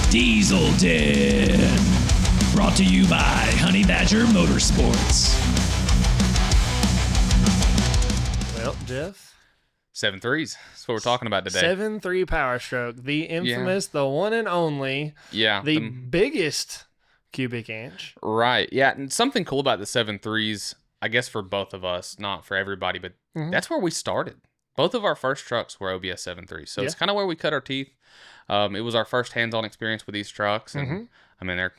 Diesel Den. Brought to you by Honey Badger Motorsports. Well, Jeff. 7.3s. That's what we're talking about today. 7.3 Powerstroke. The infamous, the one and only. Yeah. The biggest cubic inch. Right. Yeah. And something cool about the 7.3s, I guess for both of us, not for everybody, but that's where we started. Both of our first trucks were OBS 7.3s. So it's kind of where we cut our teeth. It was our first hands-on experience with these trucks. And I mean, they're,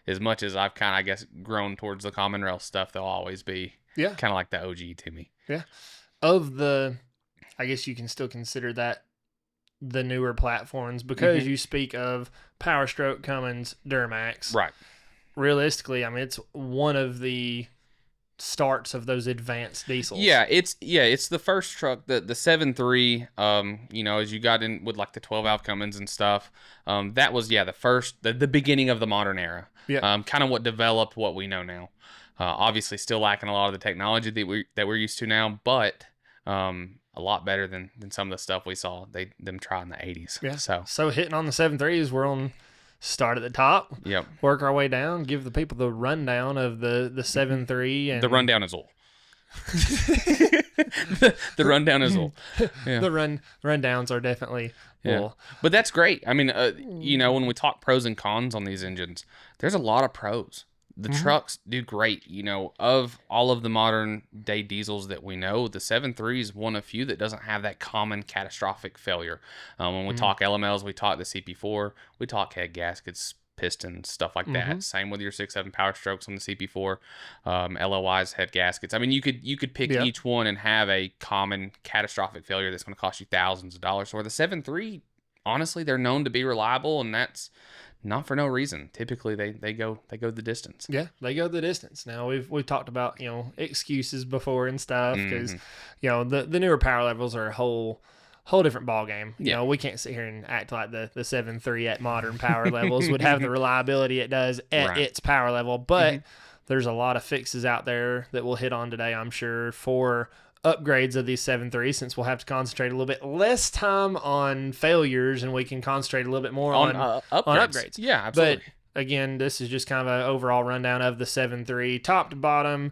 as much as I've kind of, I guess, grown towards the common rail stuff, they'll always be kind of like the OG to me. Yeah. Of the, I guess you can still consider that the newer platforms because you speak of Powerstroke, Cummins, Duramax. Right. Realistically, I mean, it's one of the starts of those advanced diesels. Yeah, it's the first truck, the 7.3, you know, as you got in with like the 12-valve Cummins and stuff, that was, the beginning of the modern era. Yeah. Kind of what developed what we know now. Obviously still lacking a lot of the technology that we're used to now, but a lot better than some of the stuff we saw them try in the 80s. Yeah. So hitting on the 7.3s, we're on start at the top. Yep. Work our way down, give the people the rundown of the 7.3 and the rundown is all. the rundown is all. Yeah. The rundowns are definitely full. But that's great. I mean, you know, when we talk pros and cons on these engines, there's a lot of pros. The trucks do great. You know, of all of the modern day diesels that we know, the 7.3 is one of few that doesn't have that common catastrophic failure. When we talk LMLs, we talk the CP4, we talk head gaskets, pistons, stuff like that. Same with your 6.7 Powerstrokes on the CP4, LOIs, head gaskets. I mean, you could pick each one and have a common catastrophic failure that's going to cost you thousands of dollars. Or the 7.3, honestly, they're known to be reliable, and that's not for no reason. Typically, they go the distance. Yeah, they go the distance. Now we've talked about, you know, excuses before and stuff because you know the newer power levels are a whole different ball game. You know, we can't sit here and act like the 7.3 at modern power levels would have the reliability it does at its power level, but there's a lot of fixes out there that we'll hit on today, I'm sure, for upgrades of these 7.3s, since we'll have to concentrate a little bit less time on failures and we can concentrate a little bit more on upgrades. Yeah, absolutely. But again, this is just kind of an overall rundown of the 7.3 top to bottom,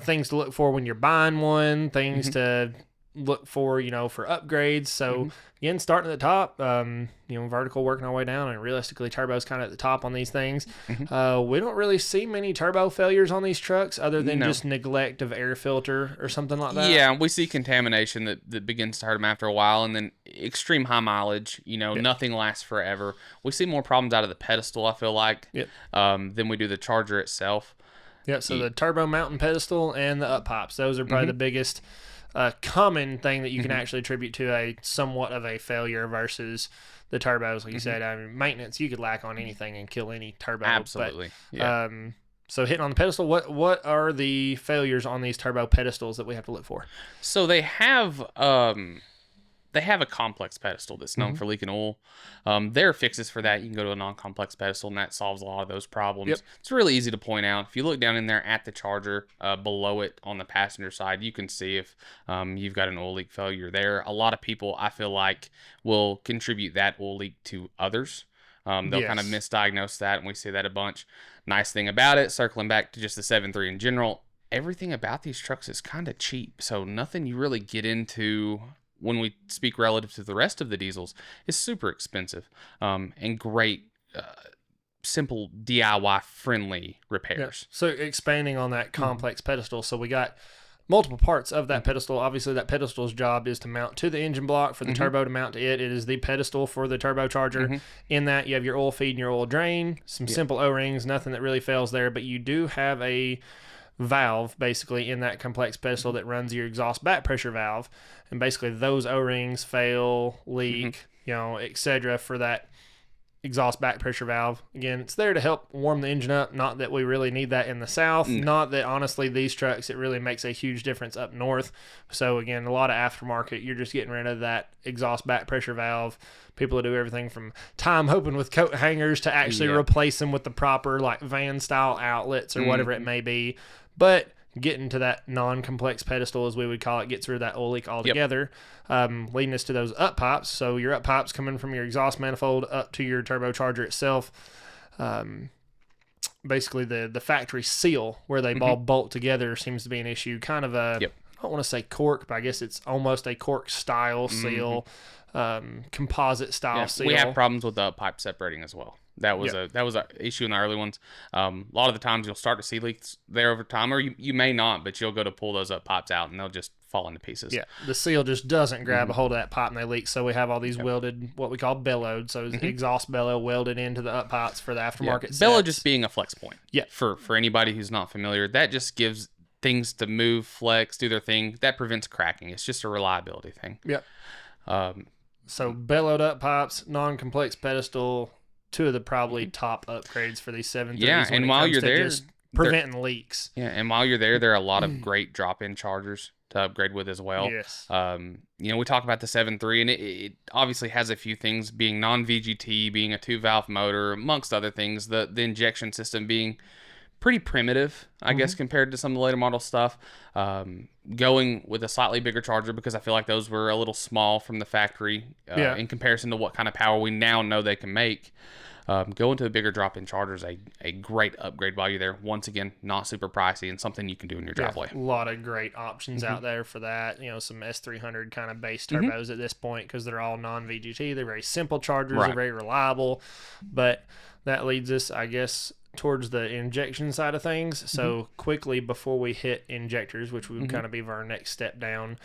things to look for when you're buying one, things to look for, you know, for upgrades. So again, starting at the top, you know, vertical working our way down, and realistically turbo's kind of at the top on these things. We don't really see many turbo failures on these trucks other than just neglect of air filter or something like that. Yeah, we see contamination that begins to hurt them after a while, and then extreme high mileage, you know, nothing lasts forever. We see more problems out of the pedestal, I feel like, than we do the charger itself. Yeah, so the turbo mounting pedestal and the up pipes, those are probably the biggest common thing that you can actually attribute to a somewhat of a failure versus the turbos. Like you said, I mean, maintenance, you could lack on anything and kill any turbo. Absolutely. But, so hitting on the pedestal, what are the failures on these turbo pedestals that we have to look for? So they have a complex pedestal that's known for leaking oil. There are fixes for that. You can go to a non-complex pedestal, and that solves a lot of those problems. It's really easy to point out. If you look down in there at the charger, below it on the passenger side, you can see if you've got an oil leak failure there. A lot of people, I feel like, will contribute that oil leak to others. They'll kind of misdiagnose that, and we see that a bunch. Nice thing about it, circling back to just the 7.3 in general, everything about these trucks is kind of cheap. So nothing you really get into when we speak relative to the rest of the diesels is super expensive, and great, simple DIY friendly repairs. So expanding on that complex pedestal, so we got multiple parts of that pedestal. Obviously, that pedestal's job is to mount to the engine block for the turbo to mount to it. It is the pedestal for the turbocharger. In that, you have your oil feed and your oil drain, some simple O-rings, nothing that really fails there, but you do have a valve basically in that complex pedestal that runs your exhaust back pressure valve, and basically those O-rings fail, leak, you know, etc. for that exhaust back pressure valve. Again, it's there to help warm the engine up. Not that we really need that in the south. Not that honestly these trucks, it really makes a huge difference up north. So again, a lot of aftermarket, you're just getting rid of that exhaust back pressure valve. People that do everything from time hoping with coat hangers to actually replace them with the proper like van style outlets or whatever it may be. But getting to that non-complex pedestal, as we would call it, gets rid of that oil leak altogether, leading us to those up pipes. So your up pipes coming from your exhaust manifold up to your turbocharger itself. Basically, the factory seal where they all bolt together seems to be an issue. Kind of a, I don't want to say cork, but I guess it's almost a cork style seal, composite style seal. We have problems with the up pipe separating as well. That was a issue in the early ones. A lot of the times you'll start to see leaks there over time, or you may not, but you'll go to pull those up pipes out and they'll just fall into pieces. Yeah, the seal just doesn't grab a hold of that pipe and they leak. So we have all these welded, what we call bellowed. So it's exhaust bellow welded into the up pipes for the aftermarket sets. Bellow just being a flex point. Yeah. For anybody who's not familiar, that just gives things to move, flex, do their thing. That prevents cracking. It's just a reliability thing. Yep. So bellowed up pipes, non-complex pedestal, two of the probably top upgrades for these 7.3s. Yeah, and while you're there, just preventing leaks. Yeah, and while you're there are a lot of great drop-in chargers to upgrade with as well. Yes. We talk about the 7.3, and it obviously has a few things, being non-VGT, being a 2-valve motor, amongst other things. The injection system being pretty primitive, I guess, compared to some of the later model stuff. Going with a slightly bigger charger because I feel like those were a little small from the factory in comparison to what kind of power we now know they can make. Going to a bigger drop-in charger is a great upgrade while you're there. Once again, not super pricey and something you can do in your driveway. A lot of great options out there for that. Some S300 kind of base turbos at this point because they're all non-VGT. They're very simple chargers. They're very reliable. But that leads us, I guess, towards the injection side of things. So quickly before we hit injectors, which would kind of be our next step down,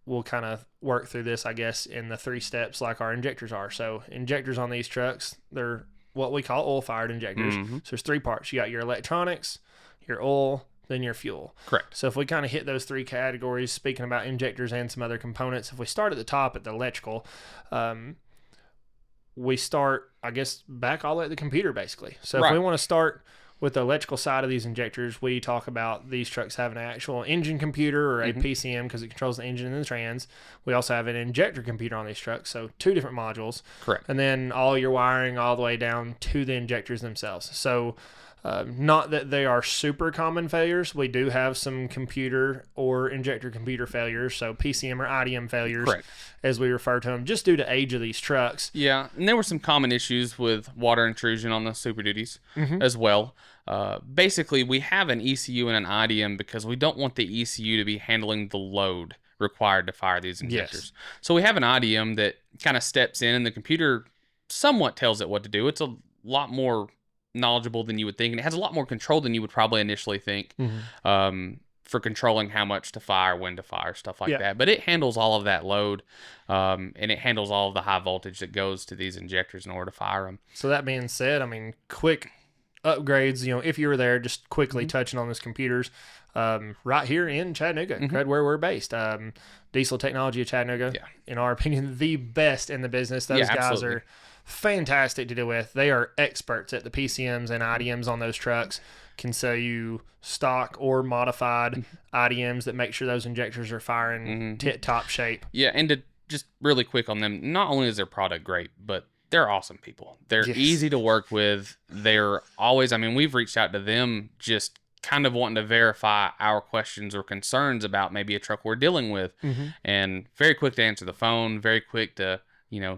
we'll kind of work through this, I guess, in the 3 steps like our injectors are. So injectors on these trucks, they're what we call oil-fired injectors. So there's 3 parts. You got your electronics, your oil, then your fuel. Correct. So if we kind of hit those 3 categories, speaking about injectors and some other components, if we start at the top at the electrical, we start, I guess, back all the way at the computer, basically. So if we want to start with the electrical side of these injectors, we talk about these trucks having an actual engine computer or a PCM because it controls the engine and the trans. We also have an injector computer on these trucks, so 2 different modules. Correct. And then all your wiring all the way down to the injectors themselves. So not that they are super common failures. We do have some computer or injector computer failures, so PCM or IDM failures, as we refer to them, just due to age of these trucks. Yeah, and there were some common issues with water intrusion on the Super Duties as well. Basically, we have an ECU and an IDM because we don't want the ECU to be handling the load required to fire these injectors. So we have an IDM that kind of steps in, and the computer somewhat tells it what to do. It's a lot more knowledgeable than you would think, and it has a lot more control than you would probably initially think for controlling how much to fire, when to fire, stuff like that. But it handles all of that load, and it handles all of the high voltage that goes to these injectors in order to fire them. So that being said, I mean, quick upgrades, if you were there, just quickly touching on these computers, right here in Chattanooga, right where we're based. Diesel Technology of Chattanooga, in our opinion, the best in the business. Those guys are fantastic to deal with. They are experts at the PCMs and IDMs on those trucks. Can sell you stock or modified IDMs that make sure those injectors are firing tip-top shape. Yeah, and to just really quick on them, not only is their product great, but they're awesome people. They're easy to work with. They're always, we've reached out to them just kind of wanting to verify our questions or concerns about maybe a truck we're dealing with. And very quick to answer the phone, very quick to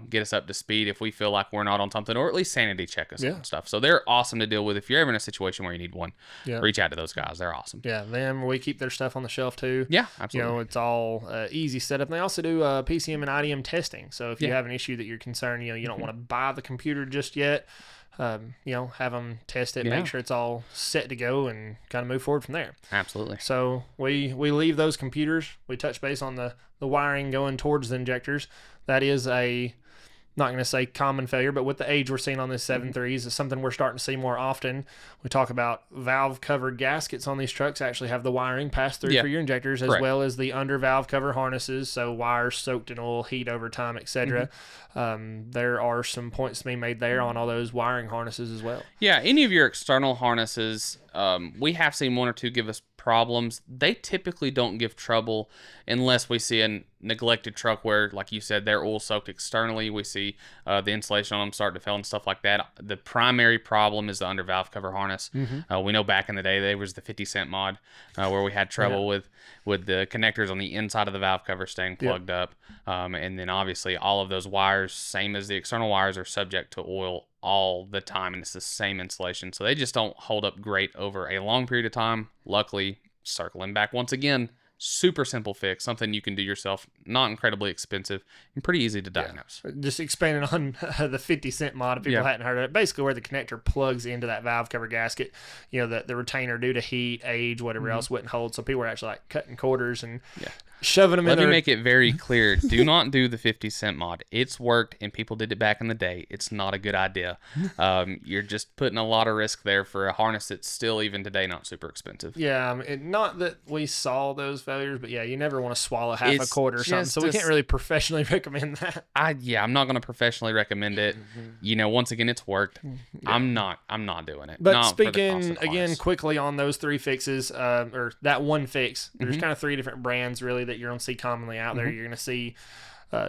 get us up to speed if we feel like we're not on something, or at least sanity check us on stuff. So they're awesome to deal with. If you're ever in a situation where you need one, reach out to those guys. They're awesome. Yeah, we keep their stuff on the shelf too. Yeah, absolutely. It's all easy setup. And they also do PCM and IDM testing. So if you have an issue that you're concerned, you don't want to buy the computer just yet, have them test it, make sure it's all set to go, and kind of move forward from there. Absolutely. So we leave those computers. We touch base on the wiring going towards the injectors. That is not going to say common failure, but with the age we're seeing on these 7.3s, it's something we're starting to see more often. We talk about valve cover gaskets on these trucks actually have the wiring pass through for your injectors, as well as the under valve cover harnesses, so wires soaked in oil, heat over time, etc. There are some points to be made there on all those wiring harnesses as well. Yeah, any of your external harnesses, we have seen 1 or 2 give us problems. They typically don't give trouble unless we see a neglected truck where, like you said, they're oil soaked externally. We see the insulation on them start to fail and stuff like that. The primary problem is the under valve cover harness. We know back in the day there was the 50-cent mod where we had trouble with the connectors on the inside of the valve cover staying plugged up. And then obviously all of those wires, same as the external wires, are subject to oil all the time, and it's the same insulation. So they just don't hold up great over a long period of time. Luckily, circling back once again, super simple fix, something you can do yourself, not incredibly expensive, and pretty easy to diagnose. Just expanding on the 50-cent mod, if people hadn't heard of it, basically where the connector plugs into that valve cover gasket, the retainer, due to heat, age, whatever else, wouldn't hold. So people were actually like cutting quarters and shoving them in there. Let me make it very clear. Do not do the 50-cent mod. It's worked, and people did it back in the day. It's not a good idea. You're just putting a lot of risk there for a harness that's still, even today, not super expensive. Yeah, not that we saw those failures, but you never want to swallow half a quarter or something, so we can't really professionally recommend that. I'm not going to professionally recommend it. Once again, it's worked. I'm not doing it. But speaking again quickly on those 3 fixes, or that one fix, there's kind of 3 different brands really that you're going to see commonly out there. You're going to see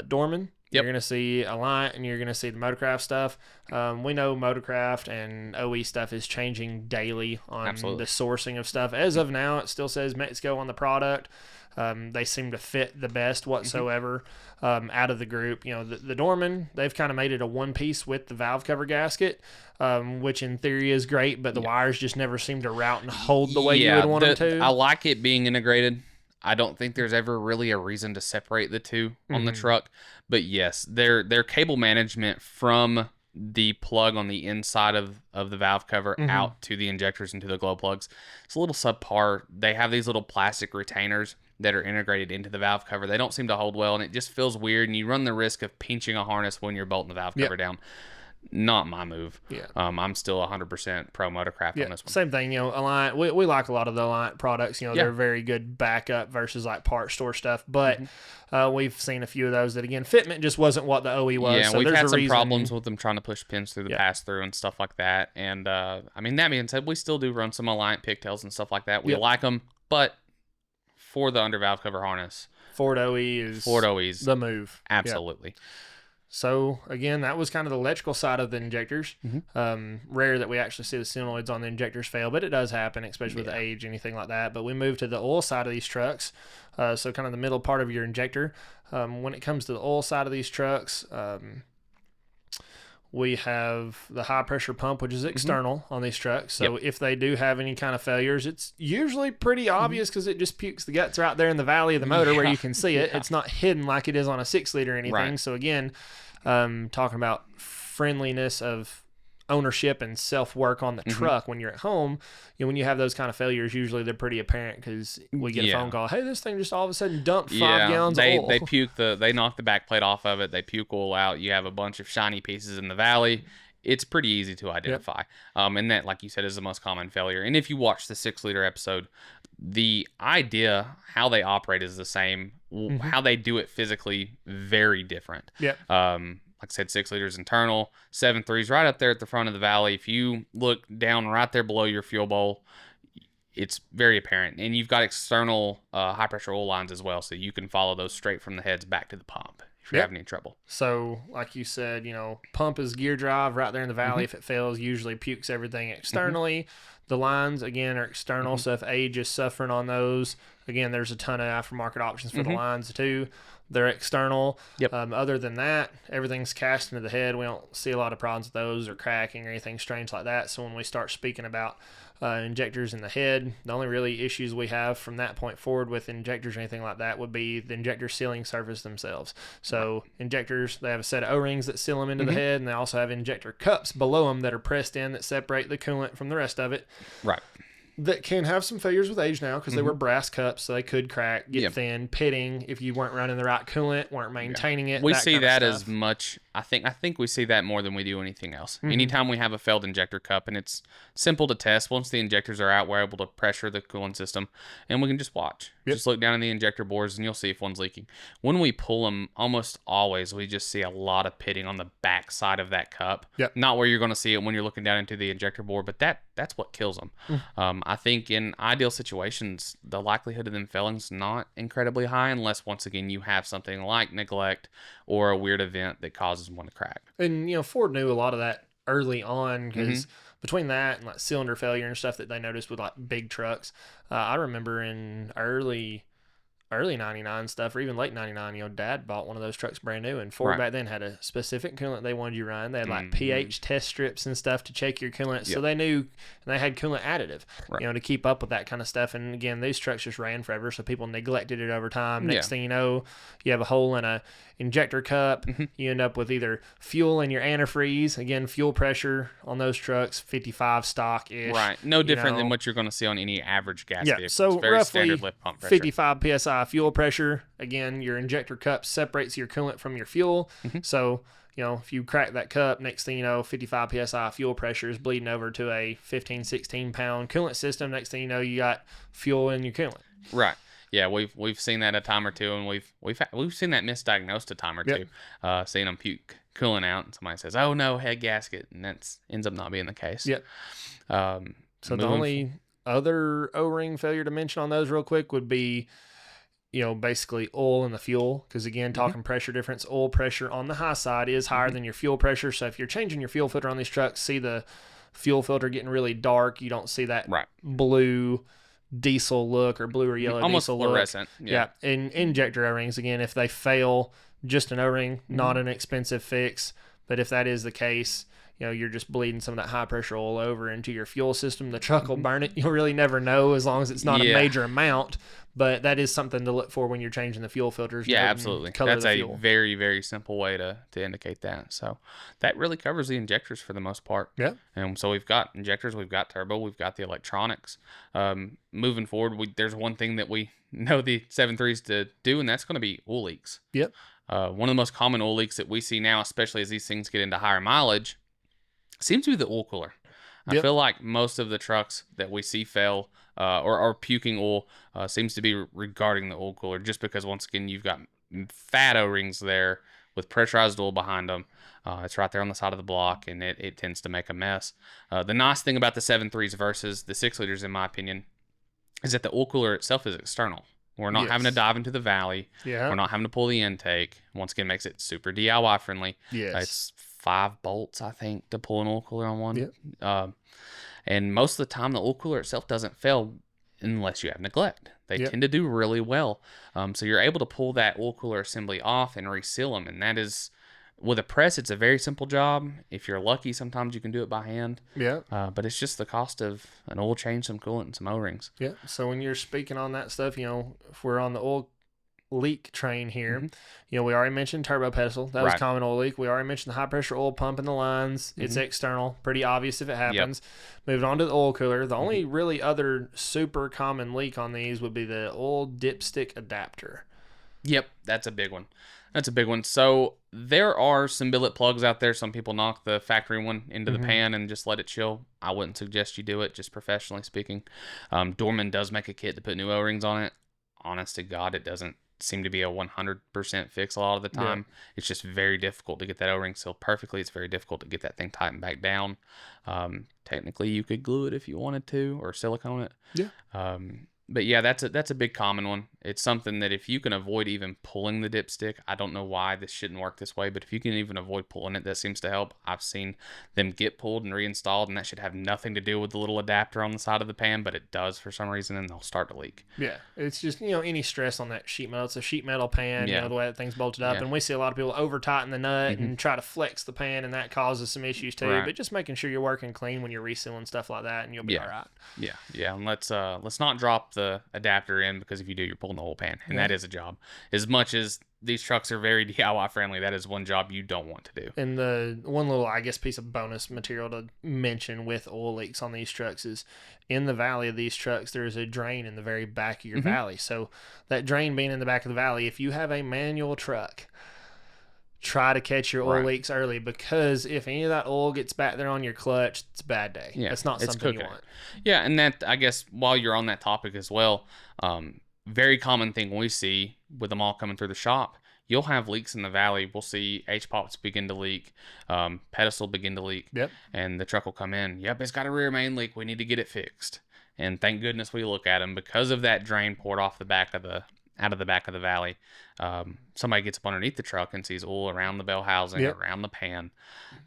Dorman, you're going to see Alliant, and you're going to see the Motorcraft stuff. We know Motorcraft and OE stuff is changing daily on the sourcing of stuff. As of now, it still says Mexico on the product. They seem to fit the best whatsoever out of the group. The Dorman, they've kind of made it a one-piece with the valve cover gasket, which in theory is great, but the wires just never seem to route and hold the way you would want them to. I like it being integrated. I don't think there's ever really a reason to separate the two on the truck. But yes, their cable management from the plug on the inside of the valve cover out to the injectors and to the glow plugs, it's a little subpar. They have these little plastic retainers that are integrated into the valve cover. They don't seem to hold well, and it just feels weird, and you run the risk of pinching a harness when you're bolting the valve cover down. Not my move. I'm still 100% pro Motorcraft on this one. Same thing, Alliant. We like a lot of the Alliant products. They're very good backup versus like part store stuff. But we've seen a few of those that, again, fitment just wasn't what the OE was. Yeah, so we've had some problems with them trying to push pins through the pass-through and stuff like that. And, that being said, we still do run some Alliant pigtails and stuff like that. We like them, but for the under valve cover harness, Ford OE is the move. Absolutely. So, again, that was kind of the electrical side of the injectors. Rare that we actually see the solenoids on the injectors fail, but it does happen, especially with age, anything like that. But we moved to the oil side of these trucks, so kind of the middle part of your injector. When it comes to the oil side of these trucks, we have the high-pressure pump, which is external on these trucks. So if they do have any kind of failures, it's usually pretty obvious because it just pukes the guts right there in the valley of the motor where you can see it. It's not hidden like it is on a 6-liter or anything. Right. So, again, talking about friendliness of ownership and self-work on the truck when you're at home, when you have those kind of failures, usually they're pretty apparent because we get a phone call, hey, this thing just all of a sudden dumped 5 gallons of oil. They knock the back plate off of it, they puke oil out, you have a bunch of shiny pieces in the valley. It's pretty easy to identify. And that, like you said, is the most common failure. And if you watch the 6-liter episode, the idea, how they operate is the same. How they do it physically, very different. Like I said, 6 liters internal, 7.3s right up there at the front of the valley. If you look down right there below your fuel bowl, it's very apparent. And you've got external high-pressure oil lines as well, so you can follow those straight from the heads back to the pump if you're having any trouble. So, like you said, pump is gear drive right there in the valley. If it fails, usually pukes everything externally. The lines, again, are external, so if age is suffering on those, again, there's a ton of aftermarket options for the lines, too. They're external. Other than that, everything's cast into the head. We don't see a lot of problems with those or cracking or anything strange like that. So when we start speaking about injectors in the head, the only really issues we have from that point forward with injectors or anything like that would be the injector sealing surface themselves. So injectors, they have a set of O-rings that seal them into the head, and they also have injector cups below them that are pressed in that separate the coolant from the rest of it. Right. That can have some failures with age now because they were brass cups, so they could crack, get thin, pitting if you weren't running the right coolant, weren't maintaining it. We see that as much. I think we see that more than we do anything else. Anytime we have a failed injector cup, and it's simple to test. Once the injectors are out, we're able to pressure the coolant system, and we can just watch. Just look down at the injector boards, and you'll see if one's leaking. When we pull them, almost always we just see a lot of pitting on the back side of that cup. Not where you're going to see it when you're looking down into the injector board, but that that's what kills them. I think in ideal situations, the likelihood of them failing is not incredibly high unless, once again, you have something like neglect or a weird event that causes one to crack. And, Ford knew a lot of that early on because between that and like cylinder failure and stuff that they noticed with like big trucks, I remember in early 99 stuff, or even late 99, Dad bought one of those trucks brand new, and Ford back then had a specific coolant they wanted you to run. They had like pH test strips and stuff to check your coolant. So they knew, and they had coolant additive, to keep up with that kind of stuff. And again, these trucks just ran forever, so people neglected it over time. Next thing you know, you have a hole in a injector cup. You end up with either fuel in your antifreeze. Again, fuel pressure on those trucks, 55 stock-ish. Right. No different than what you're going to see on any average gas vehicle. So it's very roughly standard lift pump pressure. 55 psi fuel pressure. Again, your injector cup separates your coolant from your fuel. So, if you crack that cup, next thing you know, 55 psi fuel pressure is bleeding over to a 15, 16 pound coolant system. Next thing you know, you got fuel in your coolant. Right. Yeah, we've seen that a time or two, and we've seen that misdiagnosed a time or two. Seeing them puke coolant out, and somebody says, "Oh no, head gasket," and that ends up not being the case. Yep. So the only other O-ring failure to mention on those real quick would be, basically oil in the fuel. Because again, talking pressure difference, oil pressure on the high side is higher than your fuel pressure. So if you're changing your fuel filter on these trucks, see the fuel filter getting really dark, you don't see that blue diesel look or blue or yellow almost diesel fluorescent look. Yeah. And injector O-rings, again, if they fail, just an O-ring, not an expensive fix. But if that is the case, you're just bleeding some of that high pressure oil over into your fuel system. The truck will burn it. You'll really never know as long as it's not a major amount. But that is something to look for when you're changing the fuel filters. Yeah, absolutely. That's a very, very simple way to indicate that. So that really covers the injectors for the most part. Yeah. And so we've got injectors, we've got turbo, we've got the electronics. Moving forward, there's one thing that we know the 7.3s to do, and that's going to be oil leaks. Yep. One of the most common oil leaks that we see now, especially as these things get into higher mileage, seems to be the oil cooler. I feel like most of the trucks that we see fail or are puking oil seems to be regarding the oil cooler, just because, once again, you've got fat O-rings there with pressurized oil behind them. It's right there on the side of the block, and it tends to make a mess. The nice thing about the 7.3s versus the 6 liters, in my opinion, is that the oil cooler itself is external. We're not having to dive into the valley. Yeah. We're not having to pull the intake. Once again, makes it super DIY friendly. Yes. It's 5 bolts, I think, to pull an oil cooler on one. Yep. And most of the time, the oil cooler itself doesn't fail unless you have neglect. They tend to do really well. So you're able to pull that oil cooler assembly off and reseal them. And that is, with a press, it's a very simple job. If you're lucky, sometimes you can do it by hand. Yeah. But it's just the cost of an oil change, some coolant, and some O-rings. Yeah. So when you're speaking on that stuff, if we're on the oil leak train here, we already mentioned turbo pedestal. That was common oil leak. We already mentioned the high pressure oil pump in the lines. It's external, pretty obvious if it happens. Moving on to the oil cooler, the only really other super common leak on these would be the oil dipstick adapter. Yep, that's a big one. So there are some billet plugs out there. Some people knock the factory one into the pan and just let it chill. I wouldn't suggest you do it, just professionally speaking. Dorman does make a kit to put new O-rings on it. Honest to God, it doesn't seem to be a 100% fix a lot of the time. It's just very difficult to get that O-ring sealed perfectly. It's very difficult to get that thing tightened back down. Technically, you could glue it if you wanted to, or silicone it. Yeah. But yeah, that's a big common one. It's something that if you can avoid even pulling the dipstick, I don't know why this shouldn't work this way, but if you can even avoid pulling it, that seems to help. I've seen them get pulled and reinstalled, and that should have nothing to do with the little adapter on the side of the pan, but it does for some reason, and they'll start to leak. Yeah, it's just, any stress on that sheet metal. It's a sheet metal pan, the way that thing's bolted up, and we see a lot of people over tighten the nut and try to flex the pan, and that causes some issues too. But just making sure you're working clean when you're resealing stuff like that, and you'll be all right. Yeah, and let's not drop the adapter in, because if you do, you're pulling the whole pan, and that is a job. As much as these trucks are very DIY friendly, that is one job you don't want to do. And the one little, piece of bonus material to mention with oil leaks on these trucks is, in the valley of these trucks, there's a drain in the very back of your valley. So that drain being in the back of the valley, if you have a manual truck, try to catch your oil leaks early, because if any of that oil gets back there on your clutch, it's a bad day. It's not something you want. Yeah, and that, I guess, while you're on that topic as well, very common thing we see with them all coming through the shop, you'll have leaks in the valley. We'll see H-pops begin to leak, pedestal begin to leak, and the truck will come in. Yep, it's got a rear main leak. We need to get it fixed. And thank goodness we look at them because of that drain poured off the back of the valley. Somebody gets up underneath the truck and sees oil around the bell housing, around the pan.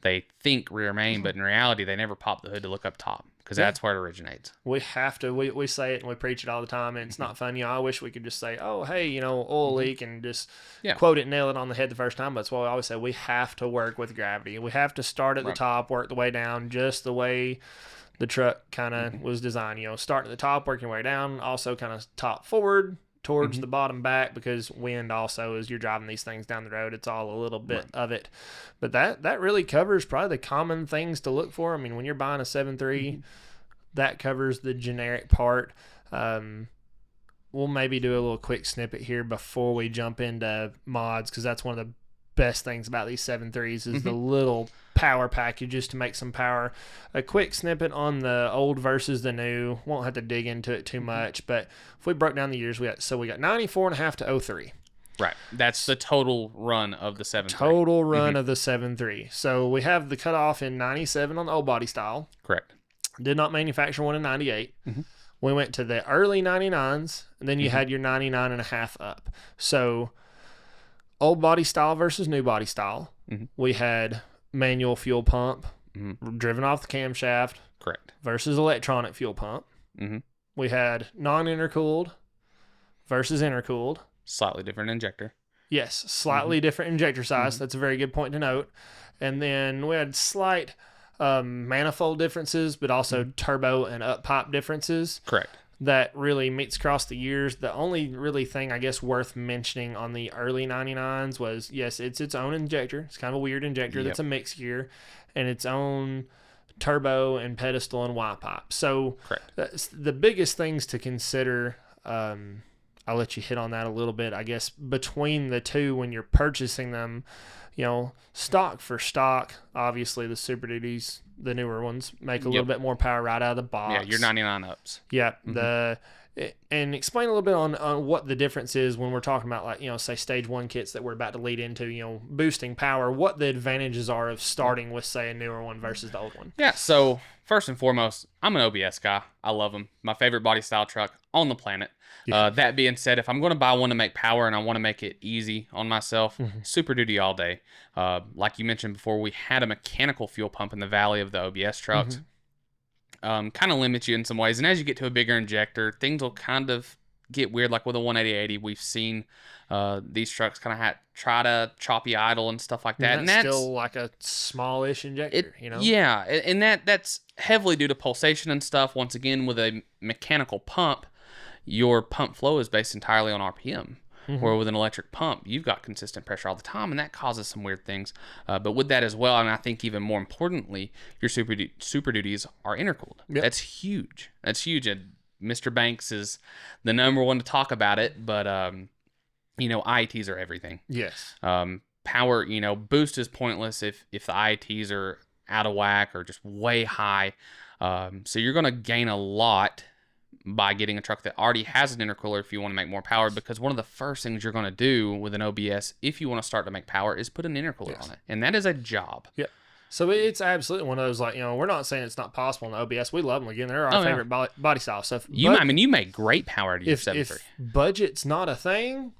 They think rear main, but in reality, they never pop the hood to look up top because that's where it originates. We have to. We say it and we preach it all the time, and it's not fun. You know, I wish we could just say, "Oh, hey, you know, oil leak," and just quote it, nail it on the head the first time. But that's why we always say we have to work with gravity. We have to start at the top, work the way down, just the way the truck kind of was designed. You know, start at the top, work your way down. Also, kind of top forward towards the bottom back, because wind also, as you're driving these things down the road, it's all a little bit of it. But that really covers probably the common things to look for. I mean, when you're buying a 7.3, that covers the generic part. We'll maybe do a little quick snippet here before we jump into mods, because that's one of the best things about these 7.3s is the little power packages to make some power. A quick snippet on the old versus the new. Won't have to dig into it too much, but if we broke down the years, we got 94.5 to 03. Right. That's the total run of the 7.3. Total run of the 7.3. So we have the cutoff in 97 on the old body style. Correct. Did not manufacture one in 98. We went to the early 99s, and then you had your 99.5 up. So old body style versus new body style. We had manual fuel pump driven off the camshaft. Correct. Versus electronic fuel pump. We had non-intercooled versus intercooled. Slightly different injector. Yes, slightly different injector size. That's a very good point to note. And then we had slight manifold differences, but also turbo and up pipe differences. Correct. That really meets across the years. The only really thing, I guess, worth mentioning on the early 99s was, yes, it's its own injector. It's kind of a weird injector that's a mix gear, and its own turbo and pedestal and Y pipe. So the biggest things to consider, I'll let you hit on that a little bit, I guess, between the two when you're purchasing them. You know, stock for stock, obviously the Super Duties, the newer ones, make a little bit more power right out of the box. Yeah, your 99 ups. Yeah. And explain a little bit on what the difference is when we're talking about, like, you know, say stage 1 kits that we're about to lead into, you know, boosting power, what the advantages are of starting with, say, a newer one versus the old one. Yeah, so first and foremost, I'm an OBS guy. I love them. My favorite body style truck on the planet. That being said, if I'm going to buy one to make power and I want to make it easy on myself, Super Duty all day. Like you mentioned before, we had a mechanical fuel pump in the valley of the OBS trucks. Kind of limits you in some ways. And as you get to a bigger injector, things will kind of get weird. Like with a 180/80, we've seen these trucks kind of try to choppy idle and stuff like that. And that's still like a smallish injector, you know? Yeah, and that's heavily due to pulsation and stuff. Once again, with a mechanical pump, your pump flow is based entirely on RPM. Where with an electric pump, you've got consistent pressure all the time, and that causes some weird things. But with that as well, and I think even more importantly, your Super Duties are intercooled. That's huge. That's huge. And Mr. Banks is the number one to talk about it, but, you know, IATs are everything. Yes. Power, you know, boost is pointless if the IATs are out of whack or just way high. So you're going to gain a lot by getting a truck that already has an intercooler if you want to make more power, because one of the first things you're going to do with an OBS if you want to start to make power is put an intercooler on it, and that is a job. So it's absolutely one of those, like, you know, we're not saying it's not possible in OBS. We love them. Again, they're our favorite body style stuff. I mean, you make great power to your 7.3. If budget's not a thing,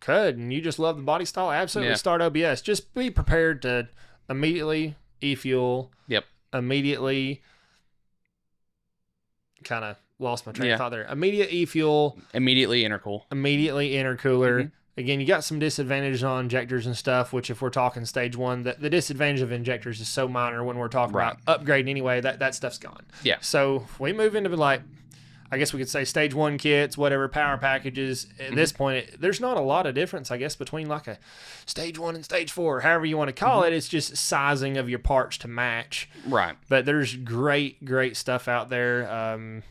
and you just love the body style, absolutely start OBS. Just be prepared to immediately e-fuel. Immediately kind of lost my train of thought there. Immediate e-fuel. Immediately intercool. Immediately intercooler. Again, you got some disadvantages on injectors and stuff, which if we're talking stage 1, the disadvantage of injectors is so minor when we're talking about upgrading anyway, that stuff's gone. So if we move into, like, I guess we could say stage 1 kits, whatever, power packages, at this point, there's not a lot of difference, I guess, between like a stage 1 and stage 4, however you want to call it. It's just sizing of your parts to match. But there's great stuff out there.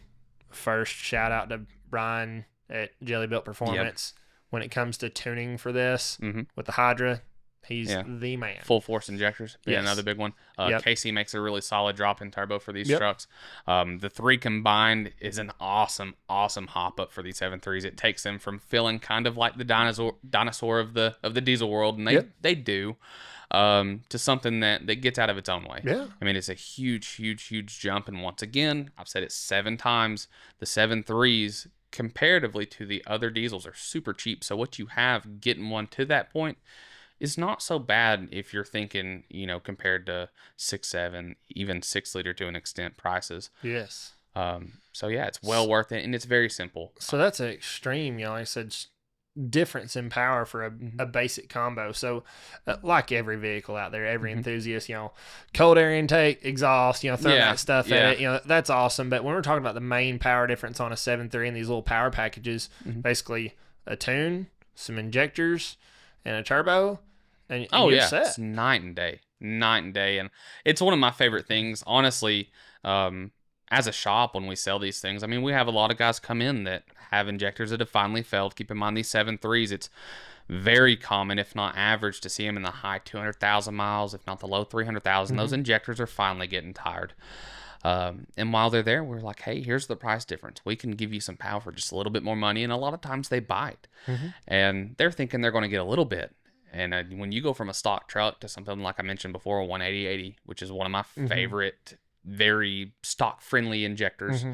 First, shout out to Brian at Jelly Built Performance. When it comes to tuning for this with the Hydra, He's the man. Full force injectors, another big one. KC makes a really solid drop in turbo for these trucks. The three combined is an awesome hop up for these 7.3s. It takes them from feeling kind of like the dinosaur of the diesel world, and they do, to something that gets out of its own way. Yeah. I mean, it's a huge jump, and once again, I've said it 7 times, the 7.3s comparatively to the other diesels are super cheap. So what you have getting one to that point is not so bad if you're thinking, compared to 6.7, even 6-liter to an extent prices. Yes. So yeah, it's well worth it, and it's very simple. So that's an extreme, like I said, difference in power for a basic combo. So like every vehicle out there, every enthusiast, cold air intake, exhaust, throw that stuff at it, that's awesome. But when we're talking about the main power difference on a 7.3 and these little power packages, basically a tune, some injectors, and a turbo, and you're set. It's night and day, and it's one of my favorite things, honestly. As a shop, when we sell these things, I mean, we have a lot of guys come in that have injectors that have finally failed. Keep in mind, these 7.3s, it's very common, if not average, to see them in the high 200,000 miles, if not the low 300,000. Those injectors are finally getting tired. And while they're there, we're like, hey, here's the price difference. We can give you some power for just a little bit more money. And a lot of times they bite. And they're thinking they're going to get a little bit. And when you go from a stock truck to something like I mentioned before, a 180/80, which is one of my favorite, very stock-friendly injectors,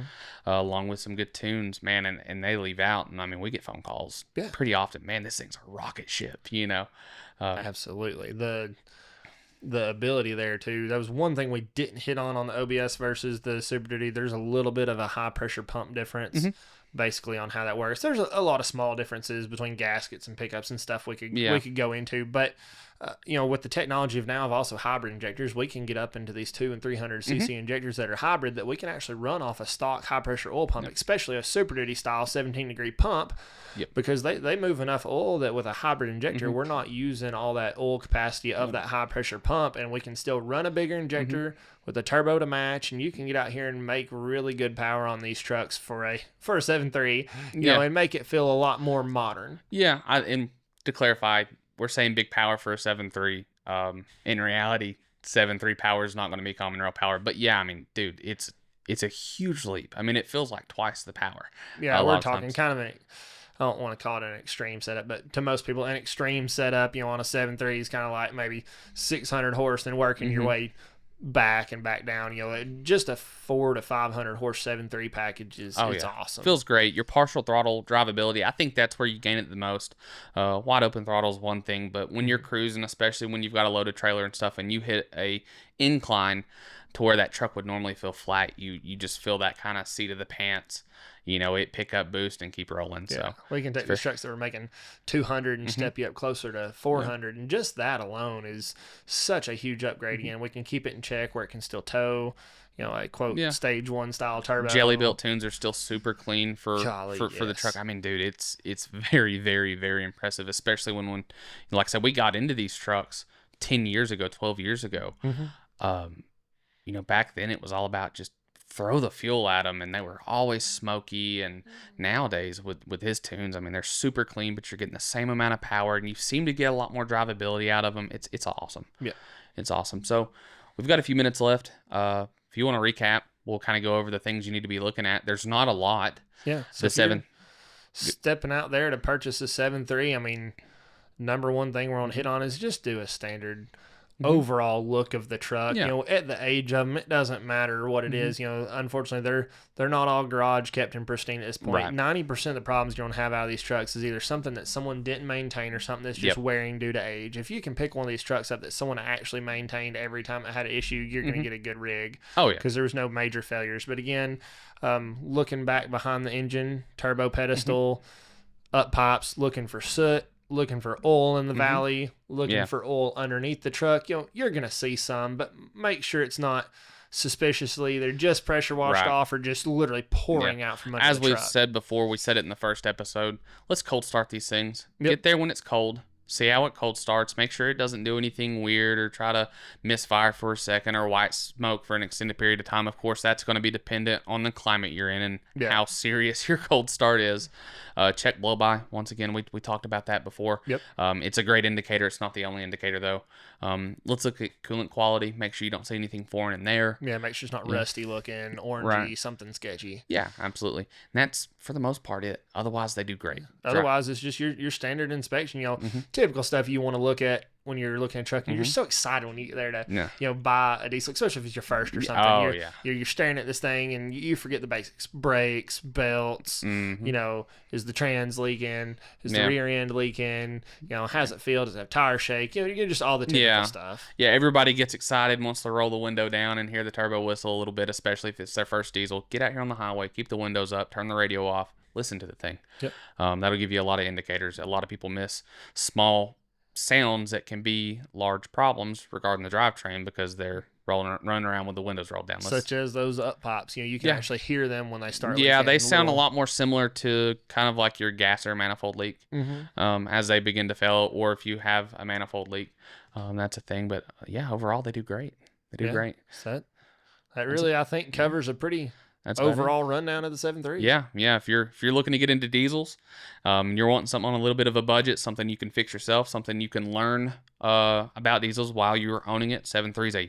along with some good tunes, man, and they leave out. And, I mean, we get phone calls pretty often. Man, this thing's a rocket ship, Absolutely. The ability there, too. That was one thing we didn't hit on the OBS versus the Super Duty. There's a little bit of a high-pressure pump difference, basically, on how that works. There's a lot of small differences between gaskets and pickups and stuff we could go into, but with the technology of now of also hybrid injectors, we can get up into these 200 and 300 cc injectors that are hybrid that we can actually run off a stock high pressure oil pump, especially a Super Duty style 17-degree pump, because they move enough oil that with a hybrid injector, we're not using all that oil capacity of that high pressure pump, and we can still run a bigger injector with a turbo to match, and you can get out here and make really good power on these trucks for a 7.3, and make it feel a lot more modern. Yeah, and to clarify, we're saying big power for a 7.3. In reality, 7.3 power is not going to be common rail power. But yeah, I mean, dude, it's a huge leap. I mean, it feels like twice the power. Yeah, we're talking kind of I don't want to call it an extreme setup, but to most people, an extreme setup, on a 7.3 is kind of like maybe 600 horse and working your way back and back down. Just a 400 to 500 horse 7.3 package is awesome. Feels great. Your partial throttle drivability, I think that's where you gain it the most. Wide open throttle is one thing, but when you're cruising, especially when you've got a loaded trailer and stuff, and you hit a incline to where that truck would normally feel flat, you just feel that kind of seat of the pants. It pick up, boost, and keep rolling. Yeah. So we can take these trucks that were making 200 and step you up closer to 400, and just that alone is such a huge upgrade. Again, we can keep it in check where it can still tow. Like quote stage 1 style turbo. Jelly built tunes are still super clean for the truck. I mean, dude, it's very, very, very impressive, especially when like I said, we got into these trucks 10 years ago, 12 years ago. Back then it was all about just throw the fuel at them, and they were always smoky. And nowadays with his tunes, I mean, they're super clean, but you're getting the same amount of power, and you seem to get a lot more drivability out of them. It's awesome. Yeah, it's awesome. So we've got a few minutes left. If you want to recap, we'll kind of go over the things you need to be looking at. There's not a lot. Yeah. So stepping out there to purchase a 7.3, I mean, number one thing we're going to hit on is just do a standard overall look of the truck. At the age of them, it doesn't matter what it is. Unfortunately, they're not all garage kept in pristine at this point. Right. 90% of the problems you're going to have out of these trucks is either something that someone didn't maintain or something that's just wearing due to age. If you can pick one of these trucks up that someone actually maintained every time it had an issue, you're going to get a good rig. Oh, yeah. Because there was no major failures. But again, looking back behind the engine, turbo pedestal, up pipes, looking for soot, looking for oil in the valley, looking for oil underneath the truck. You're going to see some, but make sure it's not suspiciously they're just pressure washed off or just literally pouring out from under the truck. As we've said before, we said it in the first episode, let's cold start these things. Get there when it's cold. See how it cold starts. Make sure it doesn't do anything weird or try to misfire for a second or white smoke for an extended period of time. Of course, that's going to be dependent on the climate you're in and how serious your cold start is. Check blow-by. Once again, we talked about that before. Yep. It's a great indicator. It's not the only indicator, though. Let's look at coolant quality. Make sure you don't see anything foreign in there. Yeah, make sure it's not rusty looking, orangey, something sketchy. Yeah, absolutely. And that's, for the most part, it. Otherwise, they do great. Otherwise, it's just your standard inspection. Typical stuff you want to look at when you're looking at a truck. And you're so excited when you get there to buy a diesel, especially if it's your first or something. Oh, You're staring at this thing and you forget the basics: brakes, belts. Is the trans leaking? Is the rear end leaking? Has it filled? Does it have tire shake? You're just all the typical stuff. Yeah, everybody gets excited once they roll the window down and hear the turbo whistle a little bit, especially if it's their first diesel. Get out here on the highway, keep the windows up, turn the radio off, listen to the thing. Yep. That'll give you a lot of indicators. A lot of people miss small sounds that can be large problems regarding the drivetrain because they're running around with the windows rolled down. Such as those up pops. You can actually hear them when they start. Yeah, they sound a lot more similar to kind of like your gasser manifold leak as they begin to fail, or if you have a manifold leak. That's a thing. But overall, they do great. They do great. So that really, I think, covers a pretty overall rundown of the 7.3. Yeah. If you're looking to get into diesels, you're wanting something on a little bit of a budget, something you can fix yourself, something you can learn about diesels while you're owning it. 7.3 is a